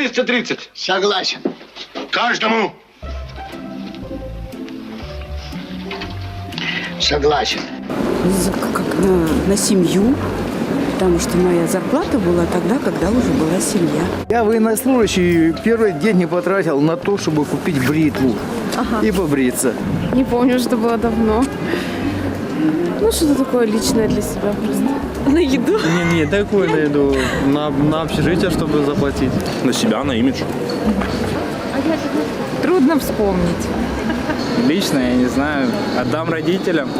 230. Согласен. Каждому. Согласен. Как на семью, потому что моя зарплата была тогда, когда уже была семья. Я военнослужащий, первый день не потратил на то, чтобы купить бритву и побриться. Не помню, что было давно. Ну, что-то такое личное для себя просто. На еду? Не такую на еду. На общежитие, чтобы заплатить. На себя, на имидж. Трудно вспомнить. Лично, я не знаю, отдам родителям,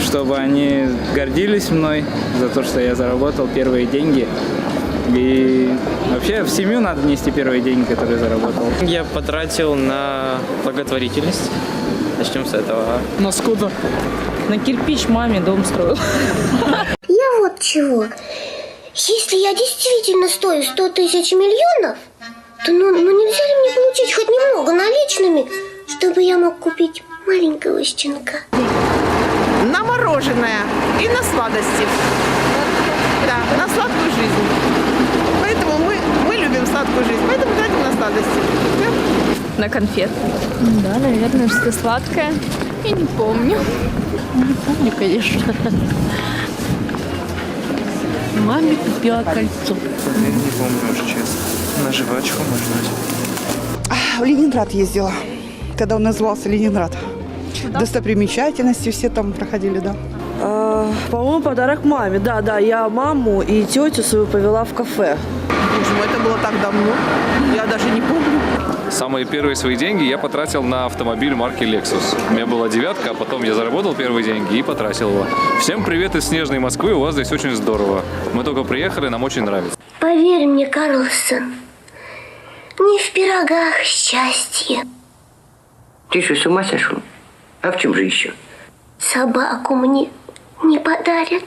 чтобы они гордились мной за то, что я заработал первые деньги. И вообще в семью надо нести первые деньги, которые заработал. Я потратил на благотворительность. Начнем с этого. На скуда? На кирпич маме дом строил. Я вот чего. Если я действительно стою 100 тысяч миллионов, то ну нельзя ли мне получить хоть немного наличными, чтобы я мог купить маленького щенка? На мороженое и на сладости. Да, на сладкую жизнь. Поэтому мы любим сладкую жизнь, поэтому тратим на сладости. Все. На конфет. Да, наверное, что-то сладкое. Я не помню. Не помню, конечно. Маме купила кольцо. Я не помню уже, честно. На жвачку, может быть. В Ленинград ездила, когда он назывался Ленинград. Достопримечательности все там проходили, да. По-моему, подарок маме. Да, я маму и тетю свою повела в кафе. Боже мой, это было так давно. Я даже не помню. Самые первые свои деньги я потратил на автомобиль марки Lexus. У меня была 9, а потом я заработал первые деньги и потратил его. Всем привет из снежной Москвы, у вас здесь очень здорово. Мы только приехали, нам очень нравится. Поверь мне, Карлсон, не в пирогах счастье. Ты что, с ума сошел? А в чем же еще? Собаку мне не подарят.